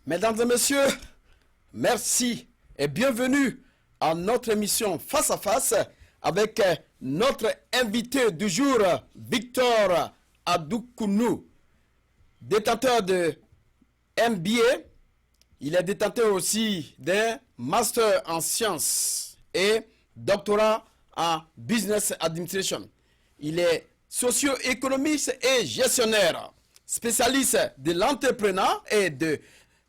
Mesdames et messieurs, merci et bienvenue à notre émission Face à Face avec notre invité du jour, Victor Adoukonou, détenteur de MBA. Il est détenteur aussi d'un master en sciences et doctorat en business administration. Il est socio-économiste et gestionnaire, spécialiste de l'entrepreneuriat et de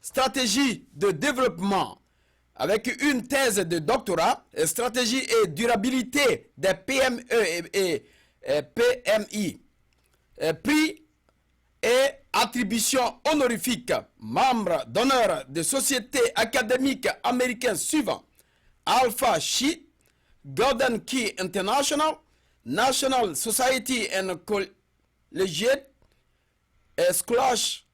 stratégie de développement, avec une thèse de doctorat, stratégie et durabilité des PME et PMI. Prix et attribution honorifique, membre d'honneur de sociétés académiques américaines suivant: Alpha Chi, Golden Key International, National Society and Collegiate Scholars,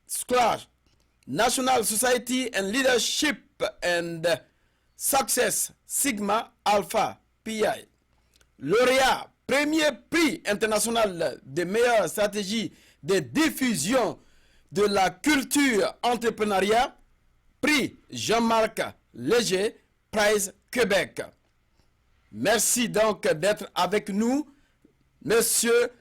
National Society and Leadership and Success, Sigma Alpha PI. Lauréat, premier prix international de meilleure stratégie de diffusion de la culture entrepreneuriale, prix Jean-Marc Léger, Prize Québec. Merci donc d'être avec nous, Monsieur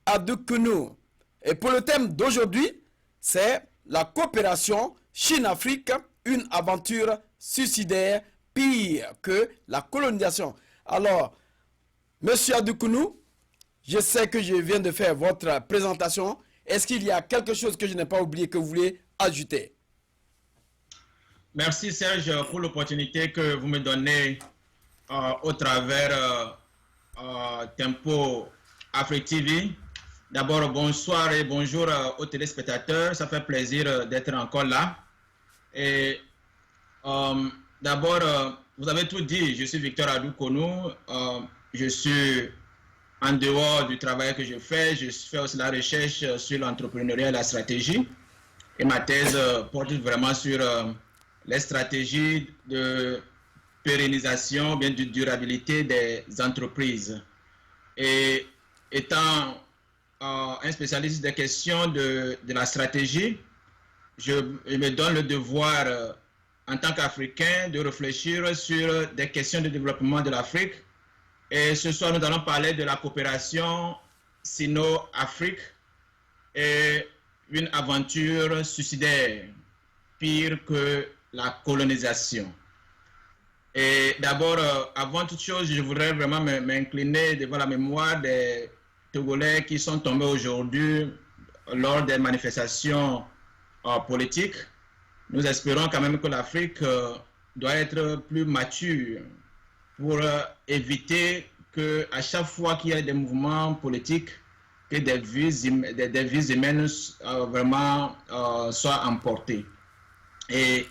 Adoukonou. Et pour le thème d'aujourd'hui, c'est la coopération Chine-Afrique, une aventure suicidaire pire que la colonisation. Alors, Monsieur Adoukonou, je sais que je viens de faire votre présentation. Est-ce qu'il y a quelque chose que je n'ai pas oublié que vous voulez ajouter? Merci Serge pour l'opportunité que vous me donnez au travers Tempo Afrique TV. D'abord, bonsoir et bonjour aux téléspectateurs. Ça fait plaisir d'être encore là. Et d'abord, vous avez tout dit. Je suis Victor Adoukonou. Je suis en dehors du travail que je fais aussi la recherche sur l'entrepreneuriat et la stratégie. Et ma thèse porte vraiment sur les stratégies de pérennisation, bien de durabilité des entreprises. Et étant un spécialiste des questions de la stratégie, je me donne le devoir en tant qu'Africain de réfléchir sur des questions de développement de l'Afrique. Et ce soir, nous allons parler de la coopération Sino-Afrique et une aventure suicidaire, pire que la colonisation. Et d'abord, avant toute chose, je voudrais vraiment m'incliner devant la mémoire des Togolais qui sont tombés aujourd'hui lors des manifestations politiques. Nous espérons quand même que l'Afrique doit être plus mature pour éviter qu'à chaque fois qu'il y a des mouvements politiques, que des vies humaines vraiment soient emportées. Et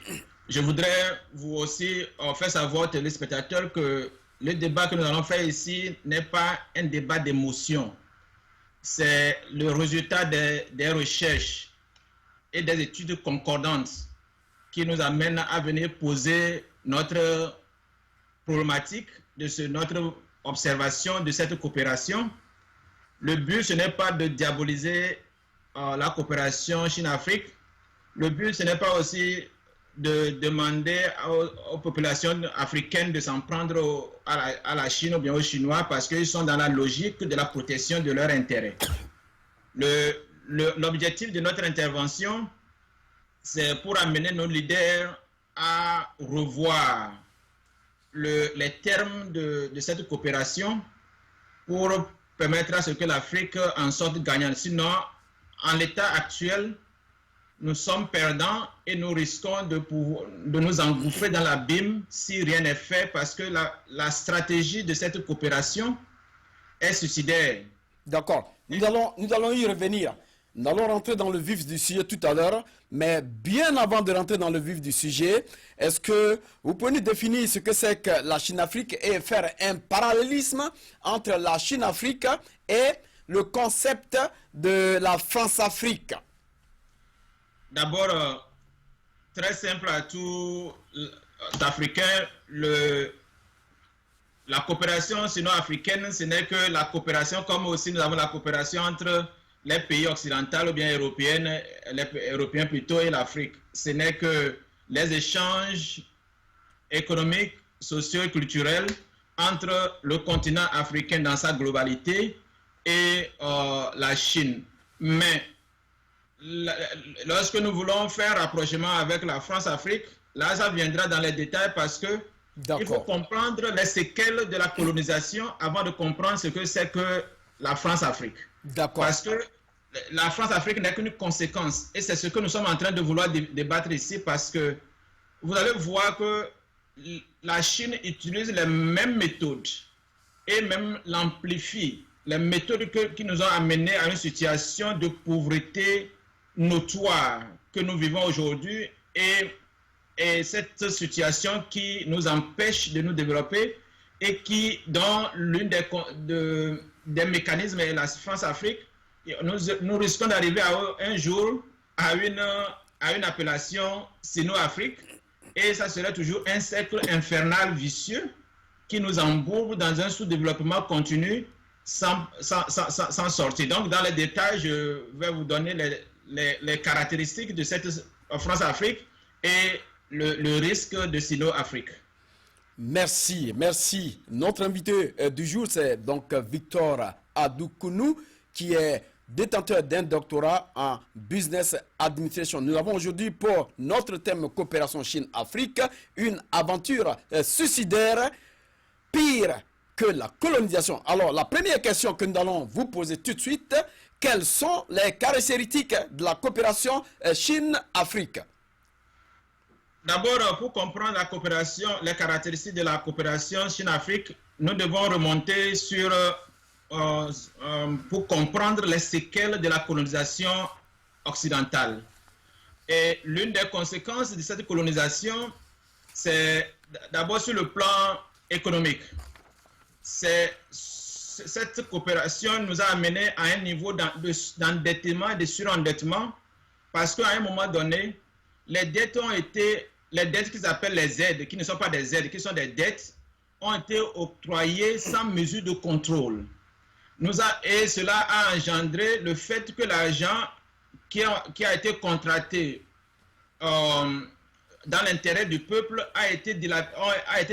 je voudrais vous aussi faire savoir aux téléspectateurs que le débat que nous allons faire ici n'est pas un débat d'émotion. C'est le résultat des recherches et des études concordantes qui nous amènent à venir poser notre problématique de notre observation de cette coopération. Le but, ce n'est pas de diaboliser la coopération Chine-Afrique. Le but, ce n'est pas aussi de demander aux populations africaines de s'en prendre à la Chine ou bien aux Chinois parce qu'ils sont dans la logique de la protection de leurs intérêts. L'objectif de notre intervention, c'est pour amener nos leaders à revoir les termes de cette coopération pour permettre à ce que l'Afrique en sorte gagnante. Sinon, en l'état actuel, nous sommes perdants et nous risquons de nous engouffrer dans l'abîme si rien n'est fait parce que la stratégie de cette coopération est suicidaire. D'accord. Nous allons y revenir. Nous allons rentrer dans le vif du sujet tout à l'heure, mais bien avant de rentrer dans le vif du sujet, est-ce que vous pouvez nous définir ce que c'est que la Chine-Afrique et faire un parallélisme entre la Chine-Afrique et le concept de la France-Afrique? D'abord, très simple à tout Africain, la coopération sino-africaine, ce n'est que la coopération, comme aussi nous avons la coopération entre les pays occidentaux ou bien européens plutôt et l'Afrique. Ce n'est que les échanges économiques, sociaux et culturels entre le continent africain dans sa globalité et la Chine. Mais lorsque nous voulons faire rapprochement avec la France-Afrique, là, ça viendra dans les détails parce que il faut comprendre les séquelles de la colonisation avant de comprendre ce que c'est que la France-Afrique. Parce que la France-Afrique n'est qu'une conséquence. Et c'est ce que nous sommes en train de vouloir débattre ici parce que vous allez voir que la Chine utilise les mêmes méthodes et même l'amplifie. Les méthodes qui nous ont amenés à une situation de pauvreté notoire que nous vivons aujourd'hui et cette situation qui nous empêche de nous développer et qui, dans l'une des mécanismes de la France-Afrique, nous risquons d'arriver un jour à une appellation Sino-Afrique et ça serait toujours un cercle infernal vicieux qui nous embourbe dans un sous-développement continu sans sortir. Donc, dans les détails, je vais vous donner les caractéristiques de cette France-Afrique et le risque de Sino-Afrique. Merci, merci. Notre invité du jour, c'est donc Victor Adoukonou, qui est détenteur d'un doctorat en Business Administration. Nous avons aujourd'hui pour notre thème coopération Chine-Afrique une aventure suicidaire, pire que la colonisation. Alors, la première question que nous allons vous poser tout de suite, quelles sont les caractéristiques de la coopération Chine-Afrique? D'abord, pour comprendre la coopération, les caractéristiques de la coopération Chine-Afrique, nous devons remonter sur, pour comprendre les séquelles de la colonisation occidentale. Et l'une des conséquences de cette colonisation, c'est d'abord sur le plan économique. Cette coopération nous a amené à un niveau d'endettement et de surendettement parce qu'à un moment donné, les dettes qu'ils appellent les aides, qui ne sont pas des aides, qui sont des dettes, ont été octroyées sans mesure de contrôle. Et cela a engendré le fait que l'argent qui a été contracté dans l'intérêt du peuple a été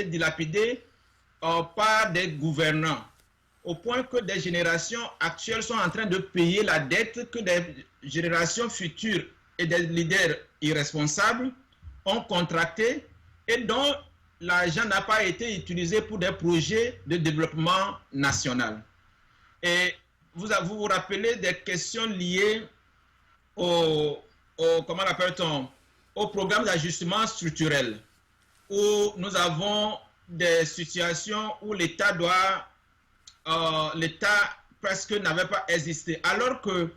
dilapidé par des gouvernants, au point que des générations actuelles sont en train de payer la dette que des générations futures et des leaders irresponsables ont contracté et dont l'argent n'a pas été utilisé pour des projets de développement national. Et vous vous rappelez des questions liées comment l'appelle-t-on, au programme d'ajustement structurel, où nous avons des situations où l'État presque n'avait pas existé, alors que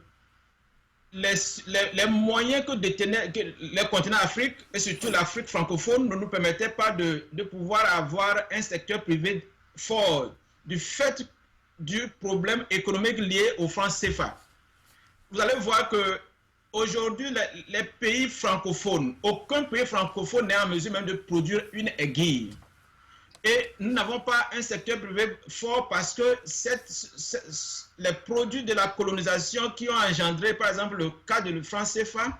les moyens que détenait les continents Afrique, et surtout l'Afrique francophone, ne nous permettaient pas de pouvoir avoir un secteur privé fort, du fait du problème économique lié au franc CFA. Vous allez voir que aujourd'hui, les pays francophones, aucun pays francophone n'est en mesure même de produire une aiguille. Et nous n'avons pas un secteur privé fort parce que les produits de la colonisation qui ont engendré, par exemple, le cas de franc CFA,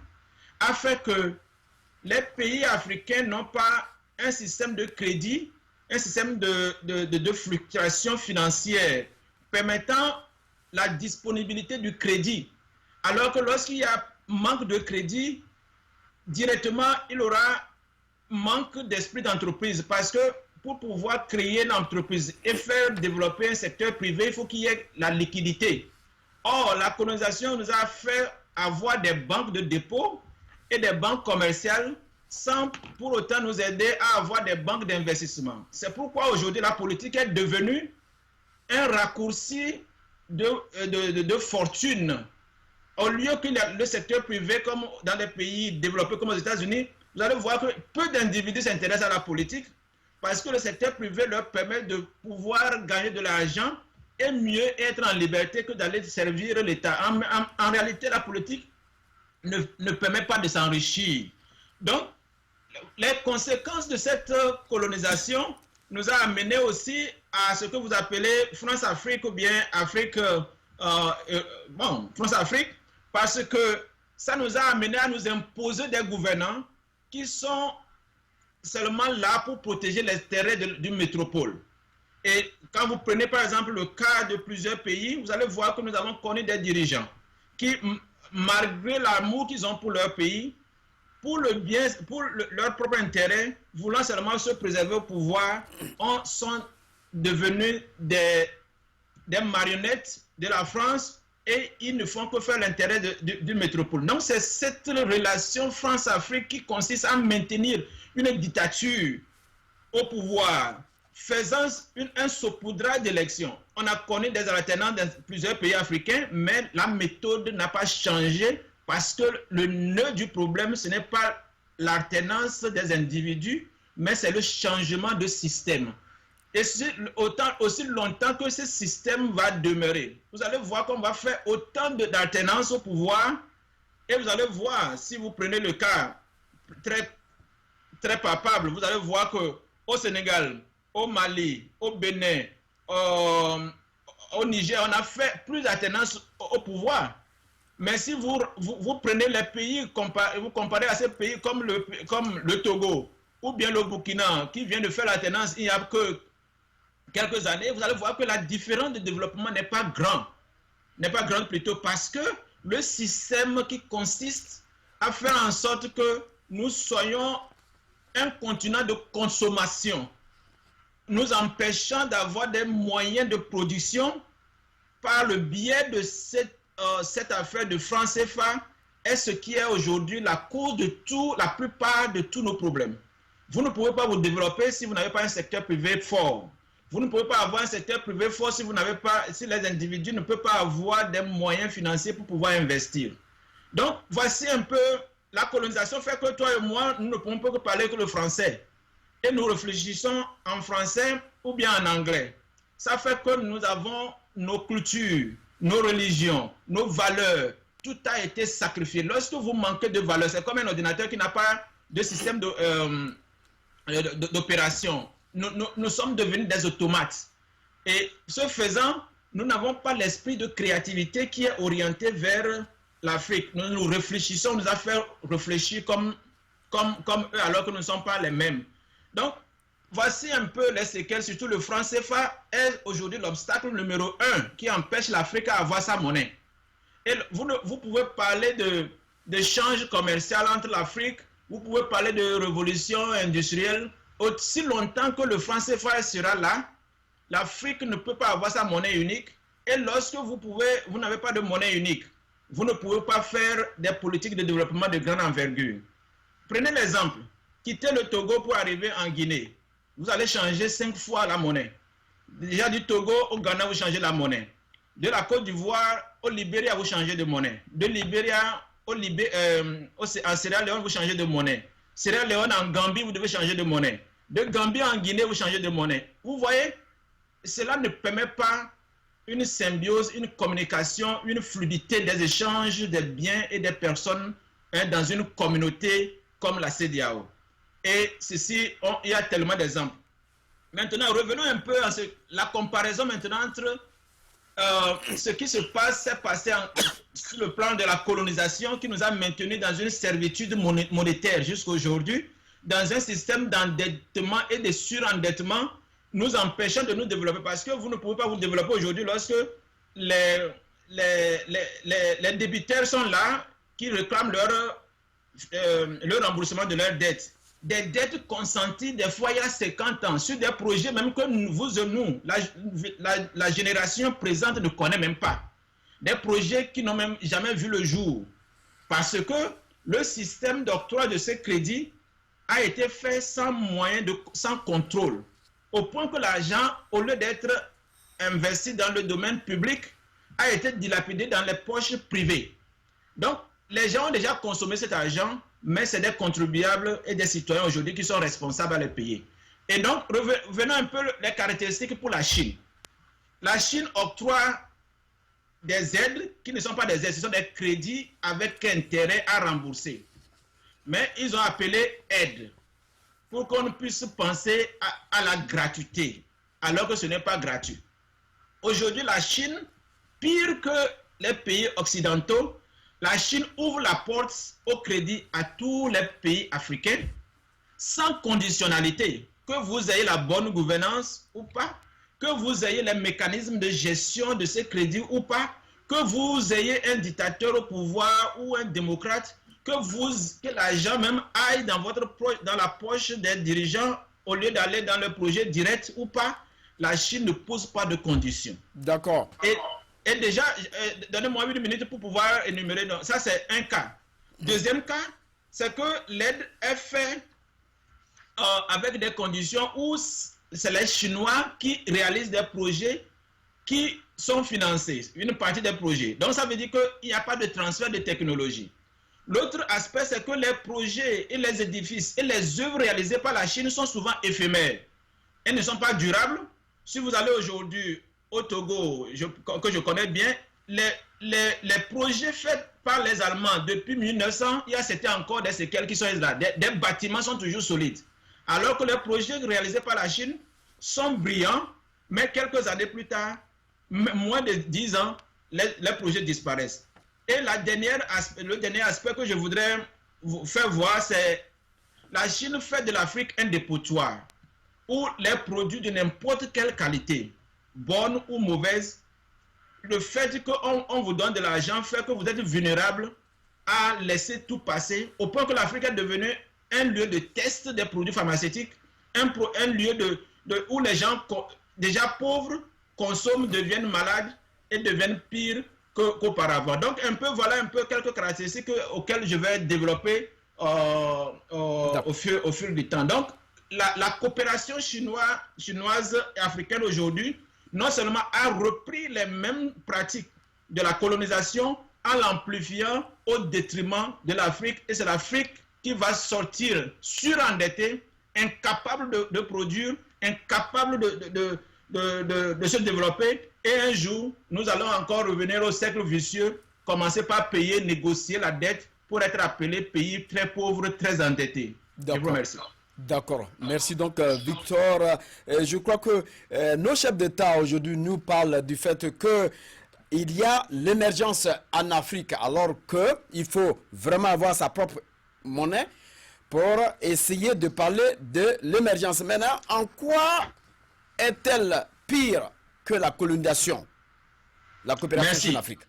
a fait que les pays africains n'ont pas un système de crédit, un système de fluctuation financière permettant la disponibilité du crédit. Alors que lorsqu'il y a manque de crédit, directement, il y aura manque d'esprit d'entreprise parce que pour pouvoir créer l'entreprise et faire développer un secteur privé, il faut qu'il y ait la liquidité. Or, la colonisation nous a fait avoir des banques de dépôt et des banques commerciales sans pour autant nous aider à avoir des banques d'investissement. C'est pourquoi aujourd'hui la politique est devenue un raccourci de fortune. Au lieu que le secteur privé, comme dans les pays développés comme aux États-Unis, vous allez voir que peu d'individus s'intéressent à la politique parce que le secteur privé leur permet de pouvoir gagner de l'argent et mieux être en liberté que d'aller servir l'État. En réalité, la politique ne permet pas de s'enrichir. Donc, les conséquences de cette colonisation nous a amené aussi à ce que vous appelez France-Afrique ou bien Afrique, France-Afrique, parce que ça nous a amené à nous imposer des gouvernants qui sont seulement là pour protéger les terrains d'une métropole. Et quand vous prenez par exemple le cas de plusieurs pays, vous allez voir que nous avons connu des dirigeants qui, malgré l'amour qu'ils ont pour leur pays, pour le bien, pour leur propre intérêt, voulant seulement se préserver au pouvoir, sont devenus des marionnettes de la France et ils ne font que faire l'intérêt du métropole. Donc c'est cette relation France-Afrique qui consiste à maintenir une dictature au pouvoir, faisant un saupoudrage d'élections. On a connu des alternances dans plusieurs pays africains, mais la méthode n'a pas changé parce que le nœud du problème, ce n'est pas l'alternance des individus, mais c'est le changement de système. Et aussi longtemps que ce système va demeurer, vous allez voir qu'on va faire autant d'alternance au pouvoir, et vous allez voir, si vous prenez le cas très palpable, vous allez voir qu'au Sénégal, au Mali, au Bénin, au Niger, on a fait plus d'alternance au pouvoir. Mais si vous prenez les pays, vous comparez à ces pays comme le Togo ou bien le Burkina qui vient de faire l'alternance il n'y a que quelques années, vous allez voir que la différence de développement n'est pas grande plutôt parce que le système qui consiste à faire en sorte que nous soyons un continent de consommation, nous empêchant d'avoir des moyens de production par le biais de cette affaire de franc CFA est ce qui est aujourd'hui la cause de la plupart de tous nos problèmes. Vous ne pouvez pas vous développer si vous n'avez pas un secteur privé fort. Vous ne pouvez pas avoir un secteur privé fort si les individus ne peuvent pas avoir des moyens financiers pour pouvoir investir. Donc, voici un peu, la colonisation fait que toi et moi, nous ne pouvons pas parler que le français. Et nous réfléchissons en français ou bien en anglais. Ça fait que nous avons nos cultures, nos religions, nos valeurs. Tout a été sacrifié. Lorsque vous manquez de valeurs, c'est comme un ordinateur qui n'a pas de système d'opération. Nous sommes devenus des automates. Et ce faisant, nous n'avons pas l'esprit de créativité qui est orienté vers l'Afrique. Nous réfléchissons, nous a fait réfléchir comme eux alors que nous ne sommes pas les mêmes. Donc, voici un peu les séquelles, surtout le franc CFA est aujourd'hui l'obstacle numéro 1 qui empêche l'Afrique à avoir sa monnaie. Et vous pouvez parler d'échange commercial entre l'Afrique, vous pouvez parler de révolution industrielle. Aussi longtemps que le franc CFA sera là, l'Afrique ne peut pas avoir sa monnaie unique. Et lorsque vous n'avez pas de monnaie unique, vous ne pouvez pas faire des politiques de développement de grande envergure. Prenez l'exemple, quittez le Togo pour arriver en Guinée. Vous allez changer 5 fois la monnaie. Déjà du Togo au Ghana, vous changez la monnaie. De la Côte d'Ivoire au Libéria, vous changez de monnaie. De Libéria en Sierra Leone, vous changez de monnaie. Sierra Leone en Gambie, vous devez changer de monnaie. De Gambie en Guinée, vous changez de monnaie. Vous voyez, cela ne permet pas une symbiose, une communication, une fluidité des échanges des biens et des personnes dans une communauté comme la CEDEAO. Et ceci, il y a tellement d'exemples. Maintenant, revenons un peu à la comparaison maintenant entre ce qui s'est passé sur le plan de la colonisation qui nous a maintenus dans une servitude monétaire jusqu'à aujourd'hui, dans un système d'endettement et de surendettement, nous empêchant de nous développer parce que vous ne pouvez pas vous développer aujourd'hui lorsque les débiteurs sont là qui réclament le remboursement de leurs dettes. Des dettes consenties des fois il y a 50 ans sur des projets même que vous et nous, la génération présente ne connaît même pas. Des projets qui n'ont même jamais vu le jour. Parce que le système d'octroi de ces crédits a été fait sans contrôle. Au point que l'argent, au lieu d'être investi dans le domaine public, a été dilapidé dans les poches privées. Donc, les gens ont déjà consommé cet argent, mais c'est des contribuables et des citoyens aujourd'hui qui sont responsables à les payer. Et donc, revenons un peu les caractéristiques pour la Chine. La Chine octroie des aides qui ne sont pas des aides, ce sont des crédits avec intérêt à rembourser. Mais ils ont appelé aide pour qu'on puisse penser à la gratuité, alors que ce n'est pas gratuit. Aujourd'hui, la Chine, pire que les pays occidentaux, la Chine ouvre la porte au crédit à tous les pays africains. sans conditionnalité, que vous ayez la bonne gouvernance ou pas, que vous ayez les mécanismes de gestion de ces crédits ou pas, que vous ayez un dictateur au pouvoir ou un démocrate, que l'argent même aille dans la poche des dirigeants au lieu d'aller dans le projet direct ou pas, la Chine ne pose pas de conditions. D'accord. Et déjà, donnez-moi 8 minutes pour pouvoir énumérer. Donc, ça, c'est un cas. Deuxième cas, c'est que l'aide est faite avec des conditions où c'est les Chinois qui réalisent des projets qui sont financés, une partie des projets. Donc, ça veut dire qu'il n'y a pas de transfert de technologie. L'autre aspect, c'est que les projets et les édifices et les œuvres réalisées par la Chine sont souvent éphémères. Elles ne sont pas durables. Si vous allez aujourd'hui au Togo, que je connais bien, les projets faits par les Allemands depuis 1900, c'était encore des séquelles qui sont là. Des bâtiments sont toujours solides. Alors que les projets réalisés par la Chine sont brillants, mais quelques années plus tard, moins de 10 ans, les projets disparaissent. Et le dernier aspect que je voudrais vous faire voir, c'est la Chine fait de l'Afrique un dépotoir où les produits de n'importe quelle qualité, bonne ou mauvaise, le fait qu'on vous donne de l'argent fait que vous êtes vulnérable à laisser tout passer, au point que l'Afrique est devenue un lieu de test des produits pharmaceutiques, un lieu où les gens déjà pauvres consomment, deviennent malades et deviennent pires qu'auparavant. Donc voilà un peu quelques caractéristiques auxquelles je vais développer au fur du temps. Donc la coopération chinoise et africaine aujourd'hui non seulement a repris les mêmes pratiques de la colonisation en l'amplifiant au détriment de l'Afrique, et c'est l'Afrique qui va sortir surendettée, incapable de produire, incapable de se développer, et un jour, nous allons encore revenir au cercle vicieux, commencer par payer, négocier la dette pour être appelé pays très pauvre, très endetté. Je vous remercie. D'accord. Merci donc, Victor. Je crois que nos chefs d'État aujourd'hui nous parlent du fait qu'il y a l'émergence en Afrique, alors qu'il faut vraiment avoir sa propre monnaie pour essayer de parler de l'émergence. Maintenant, en quoi est-elle pire que la colonisation, la coopération en Afrique?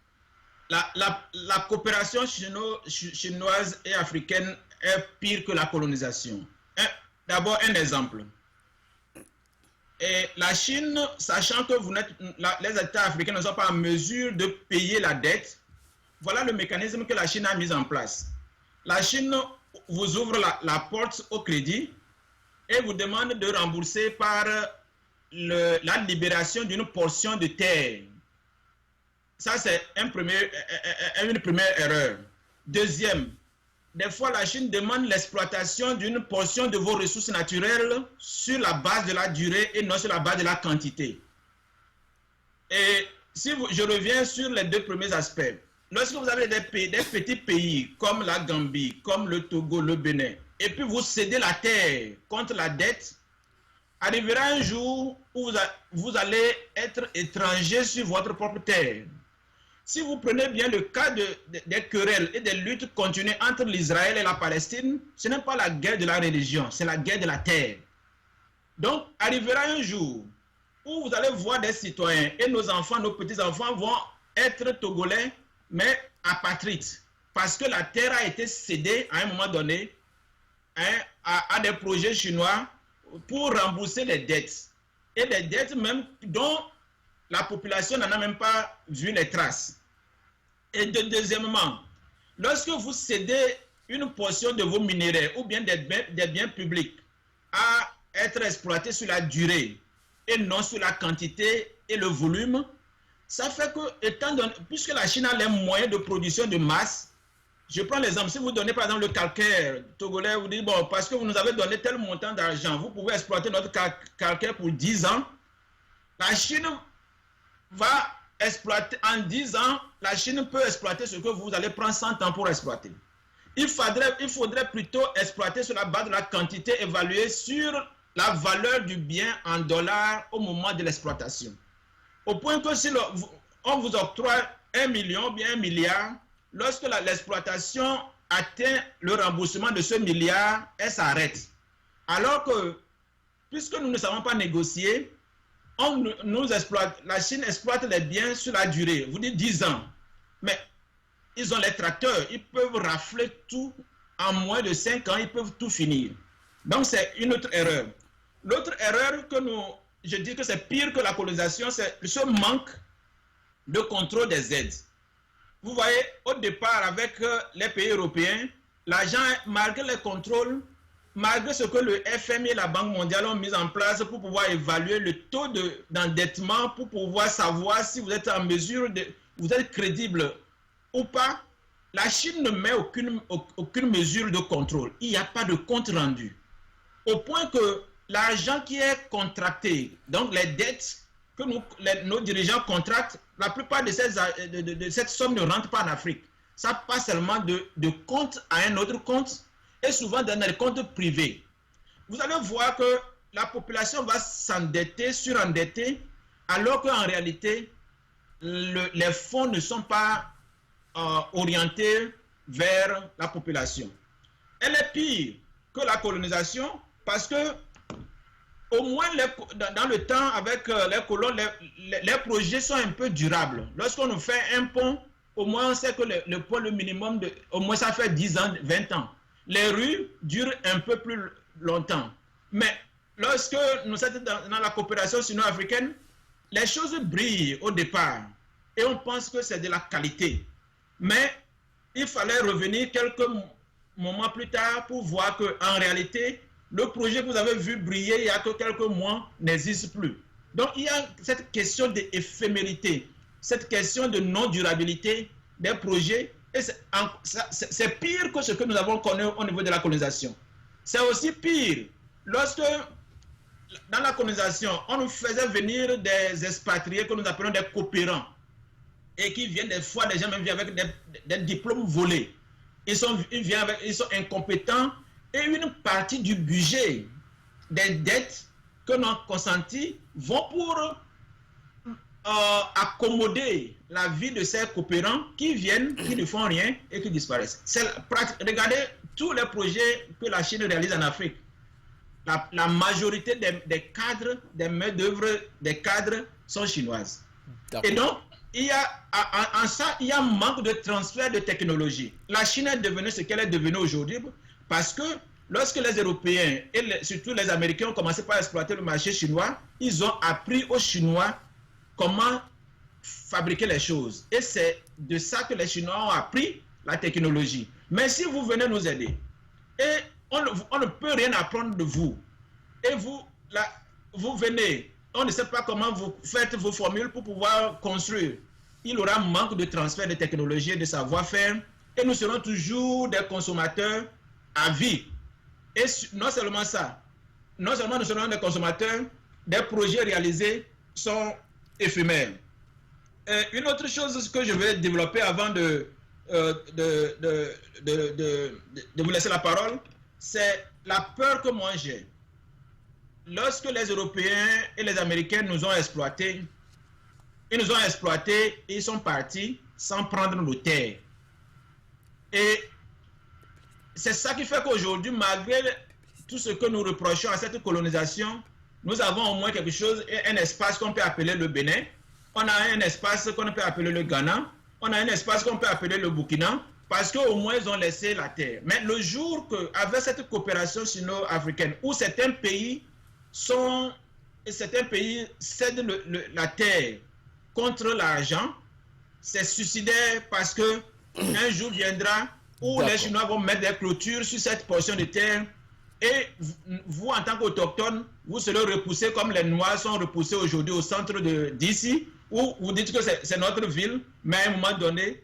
La coopération chinoise et africaine est pire que la colonisation. D'abord, un exemple. Et la Chine, sachant que les États africains ne sont pas en mesure de payer la dette, voilà le mécanisme que la Chine a mis en place. La Chine vous ouvre la porte au crédit et vous demande de rembourser par la libération d'une portion de terre. Ça, c'est une première erreur. Deuxième, des fois, la Chine demande l'exploitation d'une portion de vos ressources naturelles sur la base de la durée et non sur la base de la quantité. Et je reviens sur les deux premiers aspects. Lorsque vous avez des petits pays comme la Gambie, comme le Togo, le Bénin, et puis vous cédez la terre contre la dette, arrivera un jour où vous allez être étranger sur votre propre terre. Si vous prenez bien le cas des querelles et des luttes continues entre l'Israël et la Palestine, ce n'est pas la guerre de la religion, c'est la guerre de la terre. Donc, arrivera un jour où vous allez voir des citoyens et nos enfants, nos petits-enfants vont être togolais, mais apatrides, parce que la terre a été cédée à un moment donné à des projets chinois pour rembourser les dettes. Et des dettes même dont la population n'en a même pas vu les traces. Et deuxièmement, lorsque vous cédez une portion de vos minéraux ou bien des biens publics à être exploités sur la durée et non sur la quantité et le volume, ça fait que, puisque la Chine a les moyens de production de masse, je prends l'exemple, si vous donnez par exemple le calcaire togolais, vous dites, bon, parce que vous nous avez donné tel montant d'argent, vous pouvez exploiter notre calcaire pour 10 ans, la Chine va exploiter, en 10 ans, la Chine peut exploiter ce que vous allez prendre 100 ans pour exploiter. Il faudrait plutôt exploiter sur la base de la quantité évaluée sur la valeur du bien en dollars au moment de l'exploitation. Au point que si on vous octroie 1 million, bien 1 milliard, lorsque l'exploitation atteint le remboursement de ce milliard, elle s'arrête. Alors que, puisque nous ne savons pas négocier, la Chine exploite les biens sur la durée, vous dites 10 ans. Mais ils ont les tracteurs, ils peuvent rafler tout en moins de 5 ans, ils peuvent tout finir. Donc c'est une autre erreur. L'autre erreur je dis que c'est pire que la colonisation, c'est ce manque de contrôle des aides. Vous voyez, au départ, avec les pays européens, l'argent, malgré les contrôles, malgré ce que le FMI et la Banque mondiale ont mis en place pour pouvoir évaluer le taux d'endettement, pour pouvoir savoir si vous êtes en mesure vous êtes crédible ou pas, la Chine ne met aucune mesure de contrôle. Il n'y a pas de compte rendu. Au point que l'argent qui est contracté, donc les dettes que nos dirigeants contractent, la plupart de cette somme ne rentre pas en Afrique. Ça passe seulement de compte à un autre compte et souvent dans des comptes privés. Vous allez voir que la population va s'endetter, surendetter, alors qu'en réalité, les fonds ne sont pas orientés vers la population. Elle est pire que la colonisation parce que au moins dans le temps avec les colons, les projets sont un peu durables. Lorsqu'on nous fait un pont, au moins on sait que le pont, le minimum, au moins ça fait 10 ans, 20 ans. Les rues durent un peu plus longtemps. Mais lorsque nous sommes dans la coopération sino-africaine, les choses brillent au départ et on pense que c'est de la qualité. Mais il fallait revenir quelques moments plus tard pour voir qu'en réalité, le projet que vous avez vu briller il y a que quelques mois n'existe plus. Donc il y a cette question d'éphémérité, cette question de non-durabilité des projets. Et c'est pire que ce que nous avons connu au niveau de la colonisation. C'est aussi pire lorsque, dans la colonisation, on nous faisait venir des expatriés que nous appelons des coopérants et qui viennent des fois, des gens même viennent avec des diplômes volés. Ils sont incompétents et une partie du budget des dettes que nous avons consenties vont pour accommoder la vie de ces coopérants qui viennent, qui ne font rien et qui disparaissent. Regardez tous les projets que la Chine réalise en Afrique. La majorité des cadres, des main-d'œuvre, des cadres sont chinoises. Et donc, il y a un manque de transfert de technologie. La Chine est devenue ce qu'elle est devenue aujourd'hui parce que lorsque les Européens et surtout les Américains ont commencé par exploiter le marché chinois, ils ont appris aux Chinois comment fabriquer les choses. Et c'est de ça que les Chinois ont appris la technologie. Mais si vous venez nous aider, et on ne peut rien apprendre de vous, et vous venez, on ne sait pas comment vous faites vos formules pour pouvoir construire, il y aura un manque de transfert de technologie et de savoir-faire, et nous serons toujours des consommateurs à vie. Et non seulement ça, non seulement nous serons des consommateurs, des projets réalisés sont éphémères. Une autre chose que je vais développer avant de vous laisser la parole, c'est la peur que moi j'ai. Lorsque les Européens et les Américains nous ont exploités, ils sont partis sans prendre nos terres. Et c'est ça qui fait qu'aujourd'hui, malgré tout ce que nous reprochons à cette colonisation, nous avons au moins quelque chose, un espace qu'on peut appeler le Bénin, on a un espace qu'on peut appeler le Ghana, on a un espace qu'on peut appeler le Burkina, parce qu'au moins ils ont laissé la terre. Mais le jour qu'avec cette coopération sino-africaine, où certains pays cèdent la terre contre l'argent, c'est suicidaire parce que un jour viendra où les Chinois vont mettre des clôtures sur cette portion de terre et vous, en tant qu'autochtones, vous serez repoussés comme les Noirs sont repoussés aujourd'hui au centre d'ici, où vous dites que c'est notre ville, mais à un moment donné,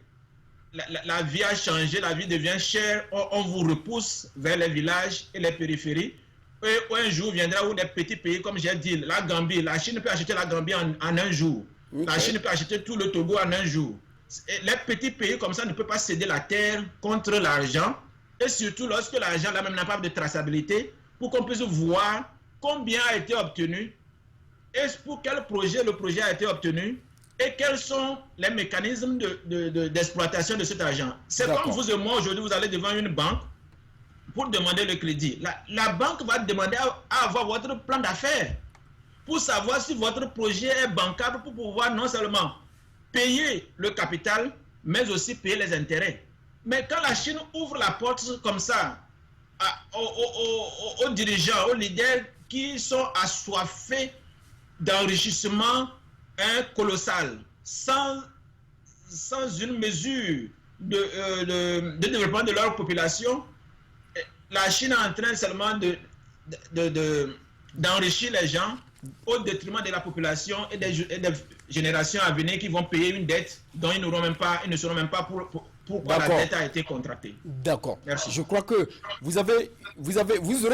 la vie a changé, la vie devient chère, on vous repousse vers les villages et les périphéries. Et un jour viendra où des petits pays, comme j'ai dit, la Gambie, la Chine peut acheter la Gambie en un jour. Okay. La Chine peut acheter tout le Togo en un jour. Et les petits pays comme ça ne peuvent pas céder la terre contre l'argent. Et surtout lorsque l'argent là même n'a pas de traçabilité, pour qu'on puisse voir combien a été obtenu et pour quel projet le projet a été obtenu et quels sont les mécanismes d'exploitation de cet argent. C'est comme vous et moi aujourd'hui, vous allez devant une banque pour demander le crédit, la banque va demander à avoir votre plan d'affaires pour savoir si votre projet est bancable pour pouvoir non seulement payer le capital, mais aussi payer les intérêts. Mais quand la Chine ouvre la porte comme ça aux dirigeants, aux leaders qui sont assoiffés d'enrichissement colossal, sans une mesure de développement de leur population, la Chine est en train seulement d'enrichir les gens au détriment de la population et des générations à venir qui vont payer une dette dont ils ne sauront même pas pourquoi la dette a été contractée. D'accord. Merci. Je crois que vous aurez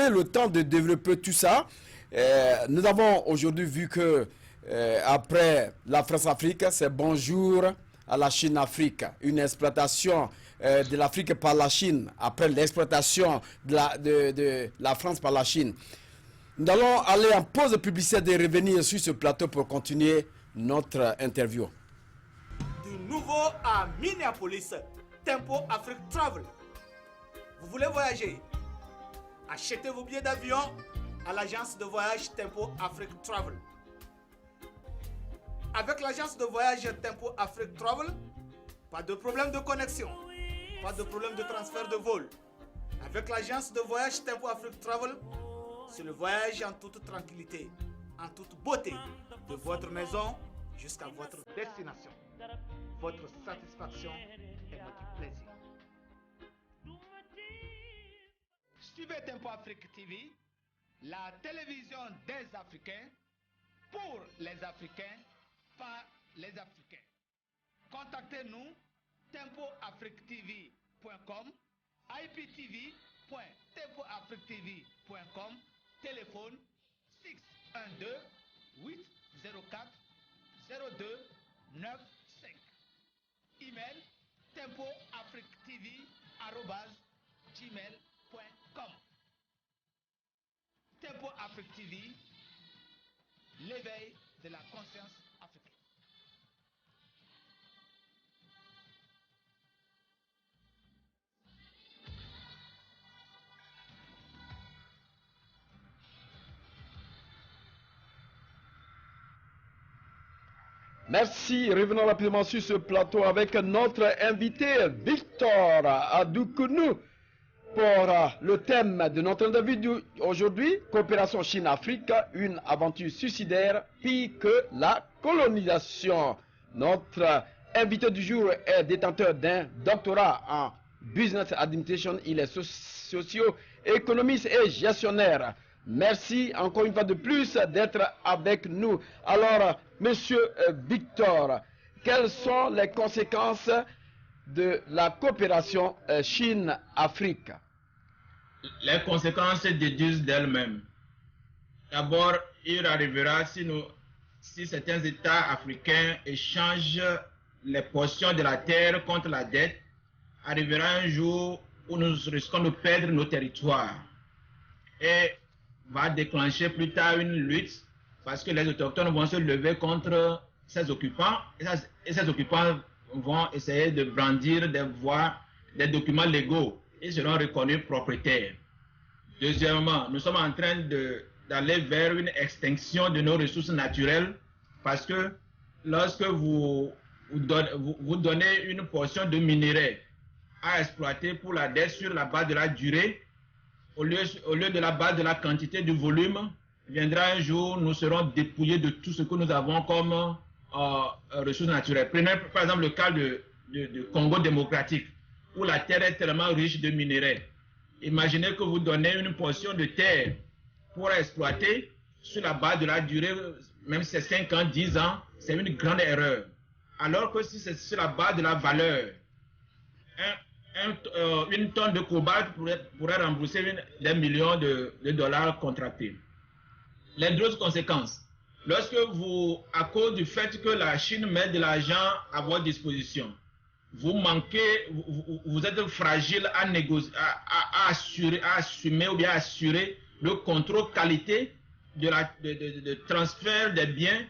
le temps de développer tout ça. Nous avons aujourd'hui vu que après la France-Afrique, c'est bonjour à la Chine-Afrique. Une exploitation de l'Afrique par la Chine après l'exploitation de la France par la Chine. Nous allons aller en pause publicitaire et revenir sur ce plateau pour continuer notre interview. Du nouveau à Minneapolis, Tempo Afrique Travel. Vous voulez voyager? Achetez vos billets d'avion à l'agence de voyage Tempo Afrique Travel. Avec l'agence de voyage Tempo Afrique Travel, pas de problème de connexion, pas de problème de transfert de vol. Avec l'agence de voyage Tempo Afrique Travel, c'est le voyage en toute tranquillité, en toute beauté, de votre maison jusqu'à votre destination. Votre satisfaction est notre plaisir. Suivez Tempo Afrique TV, la télévision des Africains, pour les Africains, par les Africains. Contactez-nous tempoafrictv.com, iptv.tempoafrictv.com, téléphone 612 804 0295. Email tempoafrictv@gmail.com. Tempo Afrique TV, l'éveil de la conscience africaine. Merci. Revenons rapidement sur ce plateau avec notre invité Victor Adoukonou pour le thème de notre interview aujourd'hui, coopération Chine-Afrique, une aventure suicidaire pire que la colonisation. Notre invité du jour est détenteur d'un doctorat en Business Administration. Il est socio-économiste et gestionnaire. Merci encore une fois de plus d'être avec nous. Alors, Monsieur Victor, quelles sont les conséquences de la coopération Chine-Afrique? Les conséquences se déduisent d'elles-mêmes. D'abord, il arrivera si certains États africains échangent les portions de la terre contre la dette, arrivera un jour où nous risquons de perdre nos territoires et va déclencher plus tard une lutte parce que les autochtones vont se lever contre ces occupants et ces occupants vont essayer de brandir des documents légaux. Ils seront reconnus propriétaires. Deuxièmement, nous sommes en train d'aller vers une extinction de nos ressources naturelles parce que lorsque vous donnez une portion de minerais à exploiter pour la dette sur la base de la durée, au lieu de la base de la quantité, du volume, viendra un jour, nous serons dépouillés de tout ce que nous avons comme ressources naturelles. Prenez par exemple le cas de Congo démocratique, où la terre est tellement riche de minerais. Imaginez que vous donnez une portion de terre pour exploiter sur la base de la durée, même si c'est 5 ans, 10 ans, c'est une grande erreur. Alors que si c'est sur la base de la valeur, une tonne de cobalt pourrait rembourser des millions de dollars contractés. Les autres conséquences, lorsque à cause du fait que la Chine met de l'argent à votre disposition, vous êtes fragile à négocier, à assumer ou bien assurer le contrôle qualité de transfert des biens,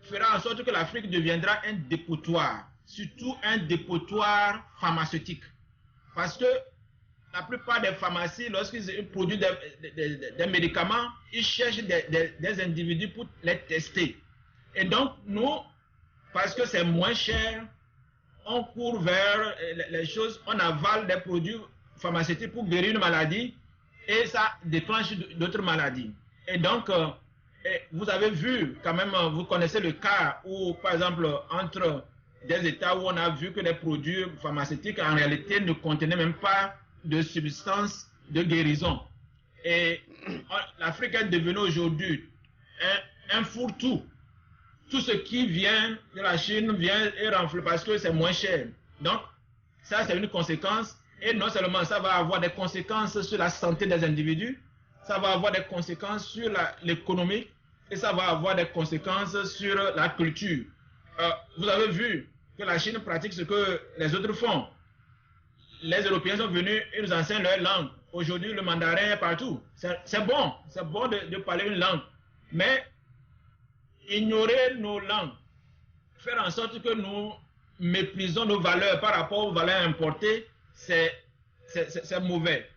fera en sorte que l'Afrique deviendra un dépotoir, surtout un dépotoir pharmaceutique. Parce que la plupart des pharmacies, lorsqu'ils produisent des médicaments, ils cherchent des individus pour les tester. Et donc, nous, parce que c'est moins cher, on court vers les choses, on avale des produits pharmaceutiques pour guérir une maladie et ça déclenche d'autres maladies. Et donc, vous avez vu, quand même, vous connaissez le cas où, par exemple, entre des États où on a vu que les produits pharmaceutiques, en réalité, ne contenaient même pas de substances de guérison. Et l'Afrique est devenue aujourd'hui un fourre-tout. Tout ce qui vient de la Chine vient et renfle parce que c'est moins cher. Donc, ça, c'est une conséquence. Et non seulement ça va avoir des conséquences sur la santé des individus, ça va avoir des conséquences sur l'économie et ça va avoir des conséquences sur la culture. Vous avez vu que la Chine pratique ce que les autres font. Les Européens sont venus et nous enseignent leur langue. Aujourd'hui, le mandarin est partout. C'est bon de parler une langue. Mais ignorer nos langues, faire en sorte que nous méprisons nos valeurs par rapport aux valeurs importées, c'est mauvais.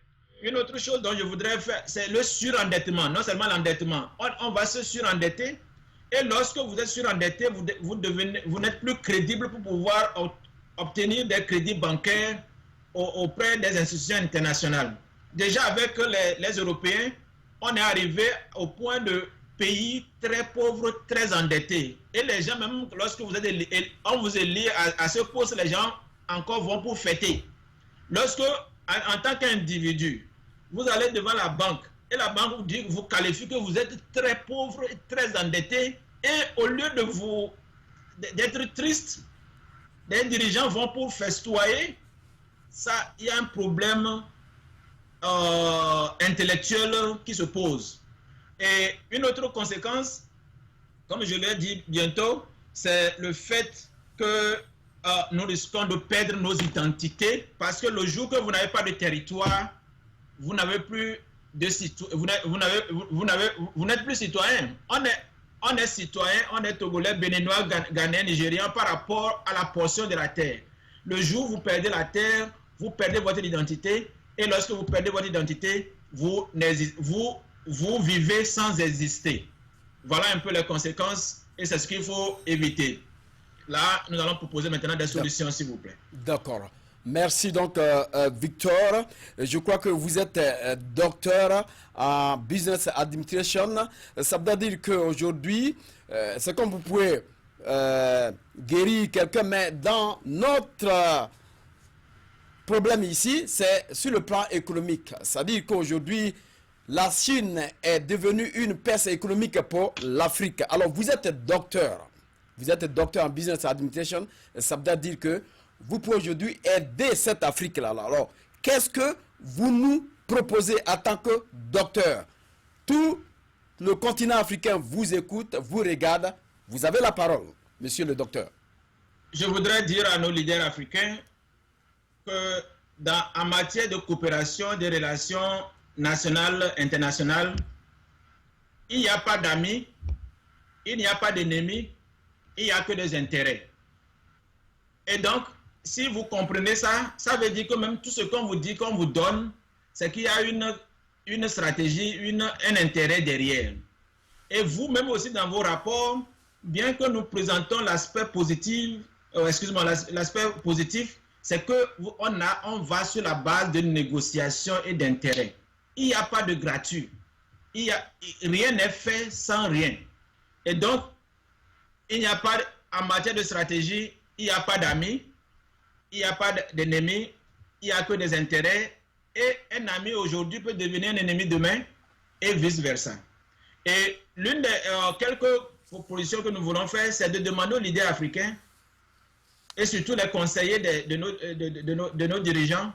Une autre chose dont je voudrais faire, c'est le surendettement. Non seulement l'endettement, on va se surendetter et lorsque vous êtes surendetté, vous n'êtes plus crédible pour pouvoir obtenir des crédits bancaires auprès des institutions internationales. Déjà avec les Européens, on est arrivé au point de pays très pauvres, très endettés. Et les gens, même lorsque on vous est lié à ce poste, les gens encore vont pour fêter. Lorsque, en tant qu'individu, vous allez devant la banque et la banque vous dit, vous qualifie que vous êtes très pauvre et très endetté, et au lieu d'être triste, les dirigeants vont pour festoyer. Ça, il y a un problème intellectuel qui se pose. Et une autre conséquence, comme je l'ai dit bientôt, c'est le fait que nous risquons de perdre nos identités parce que le jour que vous n'avez pas de territoire, vous n'avez plus de vous n'êtes plus citoyen. On est citoyen, on est Togolais, Béninois, Ghanéen, Nigérian par rapport à la portion de la terre. Le jour où vous perdez la terre, vous perdez votre identité et lorsque vous perdez votre identité, vous vivez sans exister. Voilà un peu les conséquences et c'est ce qu'il faut éviter. Là, nous allons proposer maintenant des solutions, s'il vous plaît. D'accord. Merci donc, Victor. Je crois que vous êtes docteur en Business Administration. Ça veut dire qu'aujourd'hui, c'est comme vous pouvez guérir quelqu'un, mais dans notre problème ici, c'est sur le plan économique. C'est-à-dire qu'aujourd'hui, la Chine est devenue une peste économique pour l'Afrique. Alors, vous êtes docteur. Vous êtes docteur en Business Administration. Ça veut dire que vous pouvez aujourd'hui aider cette Afrique-là. Alors, qu'est-ce que vous nous proposez en tant que docteur? Tout le continent africain vous écoute, vous regarde. Vous avez la parole, monsieur le docteur. Je voudrais dire à nos leaders africains que en matière de coopération, des relations nationales, internationales, il n'y a pas d'amis, il n'y a pas d'ennemis, il n'y a que des intérêts. Et donc, si vous comprenez ça, ça veut dire que même tout ce qu'on vous dit, qu'on vous donne, c'est qu'il y a une stratégie, un intérêt derrière. Et vous-même aussi dans vos rapports, bien que nous présentons l'aspect positif, l'aspect positif, c'est qu'on va sur la base de négociation et d'intérêt. Il n'y a pas de gratuit. Rien n'est fait sans rien. Et donc, il n'y a pas, en matière de stratégie, il n'y a pas d'amis, il n'y a pas d'ennemis, il n'y a que des intérêts. Et un ami aujourd'hui peut devenir un ennemi demain et vice-versa. Et l'une des quelques propositions que nous voulons faire, c'est de demander aux leaders africains et surtout les conseillers de nos dirigeants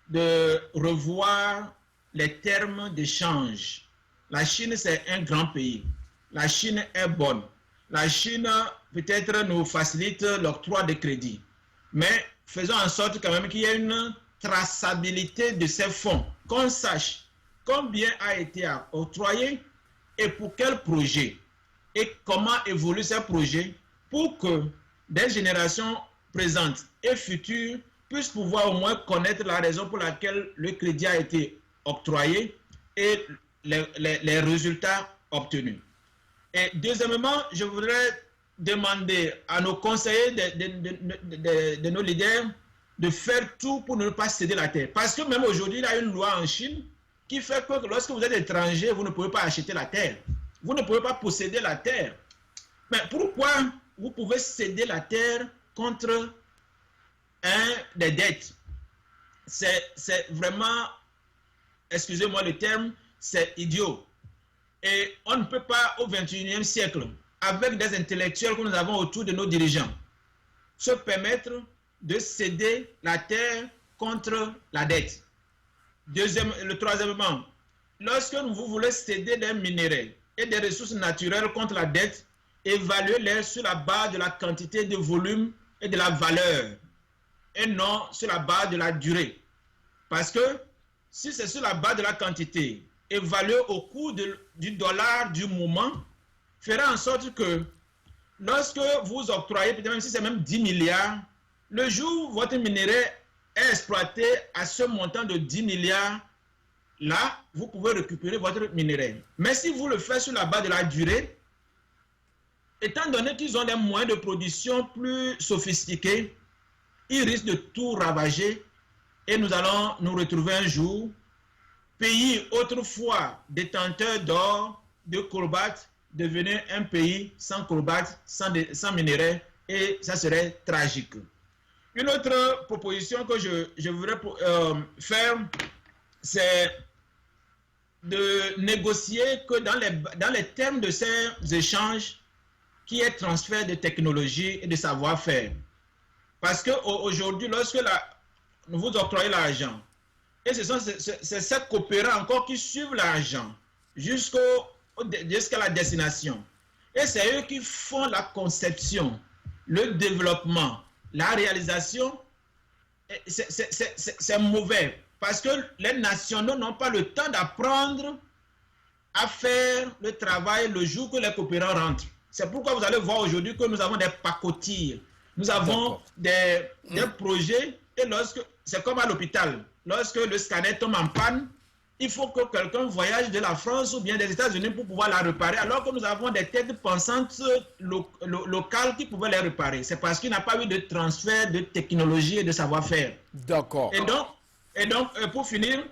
de revoir les termes d'échange. La Chine, c'est un grand pays. La Chine est bonne. La Chine, peut-être, nous facilite l'octroi de crédits. Mais faisons en sorte quand même qu'il y ait une traçabilité de ces fonds. Qu'on sache combien a été octroyé et pour quel projet. Et comment évoluent ces projets pour que des générations présentes et futures puissent pouvoir au moins connaître la raison pour laquelle le crédit a été octroyé et les résultats obtenus. Et deuxièmement, je voudrais demander à nos conseillers, de nos leaders, de faire tout pour ne pas céder la terre. Parce que même aujourd'hui, il y a une loi en Chine qui fait que lorsque vous êtes étranger, vous ne pouvez pas acheter la terre. Vous ne pouvez pas posséder la terre. Mais pourquoi vous pouvez céder la terre contre des dettes? C'est vraiment, excusez-moi le terme, c'est idiot. Et on ne peut pas au XXIe siècle, avec des intellectuels que nous avons autour de nos dirigeants, se permettre de céder la terre contre la dette. Troisièmement, lorsque vous voulez céder des minéraux et des ressources naturelles contre la dette, évaluez-les sur la base de la quantité, de volume et de la valeur, et non sur la base de la durée. Parce que si c'est sur la base de la quantité, évalué au cours du dollar du moment, fera en sorte que lorsque vous octroyez, peut-être même si c'est même 10 milliards, le jour où votre minerai est exploité à ce montant de 10 milliards, là, vous pouvez récupérer votre minerai. Mais si vous le faites sur la base de la durée, étant donné qu'ils ont des moyens de production plus sophistiqués, ils risquent de tout ravager et nous allons nous retrouver un jour, pays autrefois détenteur d'or, de colbate, devenir un pays sans colbate, sans minerai, et ça serait tragique. Une autre proposition que je voudrais faire, c'est de négocier que dans les termes de ces échanges, qu'il y ait transfert de technologie et de savoir-faire. Parce qu'aujourd'hui, lorsque vous octroyez l'argent, et c'est ces coopérants encore qui suivent l'argent jusqu'à la destination. Et c'est eux qui font la conception, le développement, la réalisation. C'est mauvais. Parce que les nationaux n'ont pas le temps d'apprendre à faire le travail le jour que les coopérants rentrent. C'est pourquoi vous allez voir aujourd'hui que nous avons des pacotilles. Nous avons des projets, et c'est comme à l'hôpital. Lorsque le scanner tombe en panne, il faut que quelqu'un voyage de la France ou bien des États-Unis pour pouvoir la réparer, alors que nous avons des têtes pensantes locales qui pouvaient les réparer. C'est parce qu'il n'y a pas eu de transfert de technologie et de savoir-faire. D'accord. Et donc, pour finir,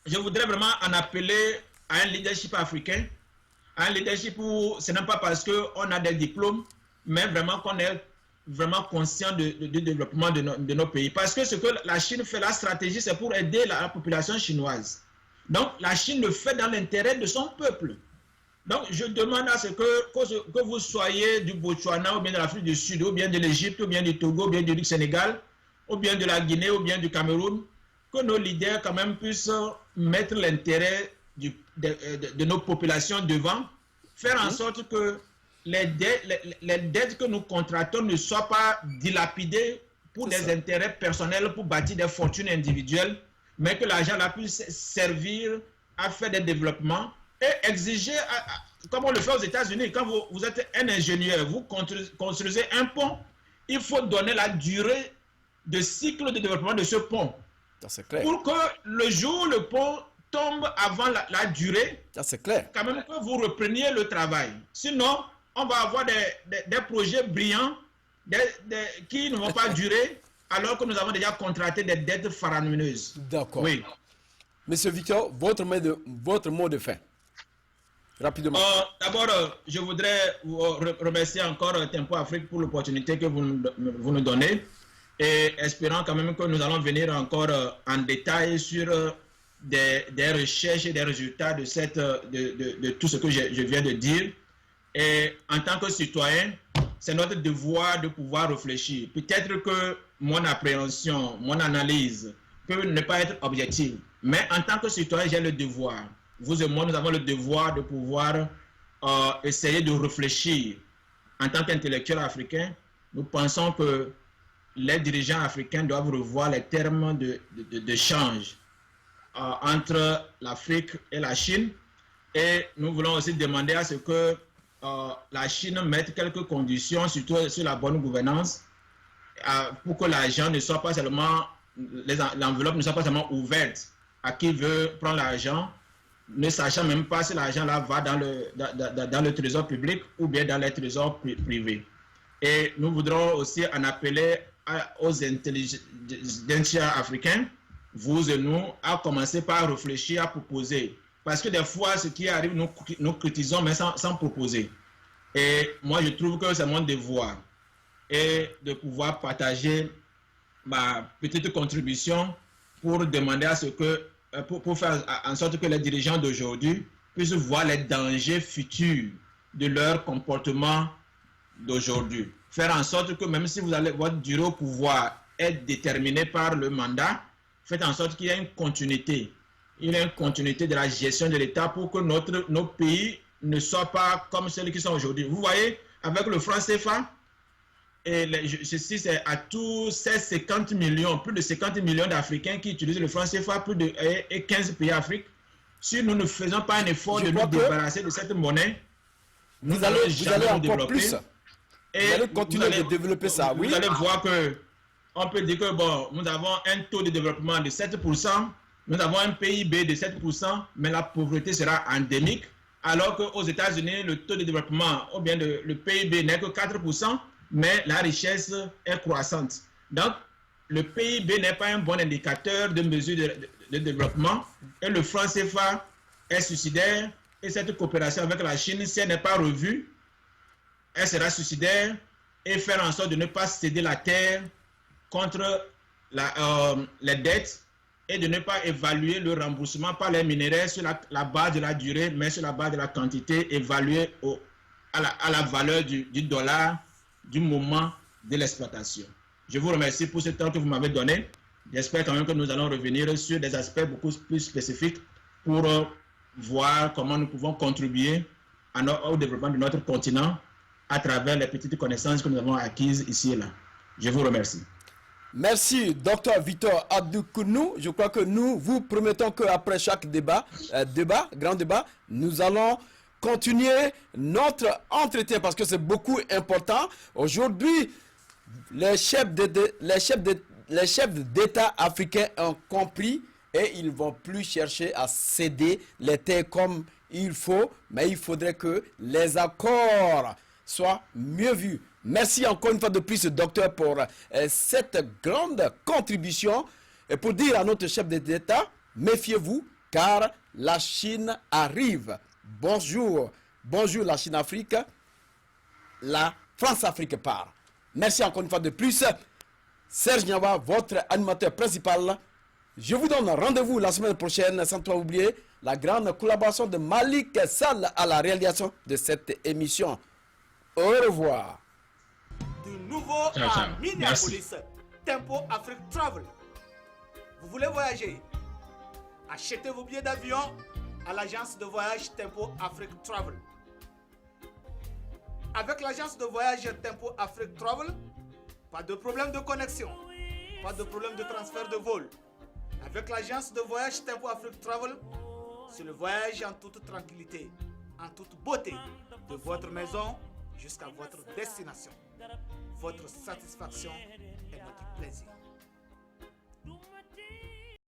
je voudrais vraiment en appeler à un leadership africain. Un leadership où ce n'est pas parce qu'on a des diplômes, mais vraiment qu'on est vraiment conscient du développement de nos pays. Parce que ce que la Chine fait, la stratégie, c'est pour aider la population chinoise. Donc, la Chine le fait dans l'intérêt de son peuple. Donc, je demande à ce que vous soyez du Botswana, ou bien de l'Afrique du Sud, ou bien de l'Égypte, ou bien du Togo, ou bien du Sénégal, ou bien de la Guinée, ou bien du Cameroun, que nos leaders quand même puissent mettre l'intérêt de nos populations devant, faire en sorte que les dettes que nous contractons ne soient pas dilapidées pour des intérêts personnels, pour bâtir des fortunes individuelles, mais que l'argent là puisse servir à faire des développements et exiger, comme on le fait aux États-Unis, quand vous êtes un ingénieur, vous construisez un pont, il faut donner la durée de cycle de développement de ce pont. C'est clair. Pour que le jour où le pont tombe avant la durée, c'est clair. Quand même que vous repreniez le travail. Sinon, on va avoir des projets brillants qui ne vont pas durer, alors que nous avons déjà contracté des dettes faramineuses. D'accord. Oui. Monsieur Victor, votre mot de fin. Rapidement. D'abord, je voudrais vous remercier encore Tempo Afrique pour l'opportunité que vous nous donnez, et espérant quand même que nous allons venir encore en détail sur des recherches et des résultats de tout ce que je viens de dire. Et en tant que citoyen, c'est notre devoir de pouvoir réfléchir. Peut-être que mon appréhension, mon analyse peut ne pas être objective, mais en tant que citoyen, j'ai le devoir. Vous et moi, nous avons le devoir de pouvoir essayer de réfléchir. En tant qu'intellectuels africains, nous pensons que les dirigeants africains doivent revoir les termes d'échange entre l'Afrique et la Chine. Et nous voulons aussi demander à ce que la Chine mette quelques conditions, surtout sur la bonne gouvernance, pour que l'argent ne soit pas seulement, l'enveloppe ne soit pas seulement ouverte à qui veut prendre l'argent, ne sachant même pas si l'argent-là va dans le trésor public ou bien dans les trésors privés. Et nous voudrons aussi en appeler aux intelligentsia africains, vous et nous, à commencer par réfléchir, à proposer. Parce que des fois, ce qui arrive, nous critiquons, mais sans proposer. Et moi, je trouve que c'est mon devoir et de pouvoir partager ma petite contribution pour demander à ce que, pour faire en sorte que les dirigeants d'aujourd'hui puissent voir les dangers futurs de leur comportement d'aujourd'hui. Faire en sorte que même si votre durée au pouvoir est déterminée par le mandat, faites en sorte qu'il y ait une continuité. Il y a une continuité de la gestion de l'État pour que nos pays ne soient pas comme ceux qui sont aujourd'hui. Vous voyez, avec le franc CFA, ceci c'est à tous ces 50 millions, plus de 50 millions d'Africains qui utilisent le franc CFA, et 15 pays d'Afrique. Si nous ne faisons pas un effort de nous débarrasser de cette monnaie, vous allez encore plus. Vous allez continuer de développer ça, oui. Vous allez voir que on peut dire que bon, nous avons un taux de développement de 7%, nous avons un PIB de 7%, mais la pauvreté sera endémique, alors qu'aux États-Unis, le taux de développement, ou bien le PIB n'est que 4%, mais la richesse est croissante. Donc, le PIB n'est pas un bon indicateur de mesure de développement, et le franc CFA est suicidaire, et cette coopération avec la Chine, si elle n'est pas revue, elle sera suicidaire, et faire en sorte de ne pas céder la terre contre les dettes et de ne pas évaluer le remboursement par les minéraux sur la base de la durée, mais sur la base de la quantité évaluée à la valeur du dollar du moment de l'exploitation. Je vous remercie pour ce temps que vous m'avez donné. J'espère quand même que nous allons revenir sur des aspects beaucoup plus spécifiques pour voir comment nous pouvons contribuer au développement de notre continent à travers les petites connaissances que nous avons acquises ici et là. Je vous remercie. Merci, Dr Victor Adoukonou. Je crois que nous vous promettons qu'après chaque grand débat, nous allons continuer notre entretien parce que c'est beaucoup important. Aujourd'hui, les chefs d'État africains ont compris et ils ne vont plus chercher à céder les terres comme il faut, mais il faudrait que les accords soient mieux vus. Merci encore une fois de plus, docteur, pour cette grande contribution et pour dire à notre chef d'État, méfiez-vous car la Chine arrive. Bonjour, bonjour la Chine-Afrique, la France-Afrique part. Merci encore une fois de plus. Serge Niawa, votre animateur principal. Je vous donne rendez-vous la semaine prochaine, sans pas oublier la grande collaboration de Malik Sall à la réalisation de cette émission. Au revoir. Du nouveau à Minneapolis, Tempo Afrique Travel. Vous voulez voyager? Achetez vos billets d'avion à l'agence de voyage Tempo Afrique Travel. Avec l'agence de voyage Tempo Afrique Travel, pas de problème de connexion, pas de problème de transfert de vol. Avec l'agence de voyage Tempo Afrique Travel, c'est le voyage en toute tranquillité, en toute beauté, de votre maison jusqu'à votre destination. Votre satisfaction est notre plaisir.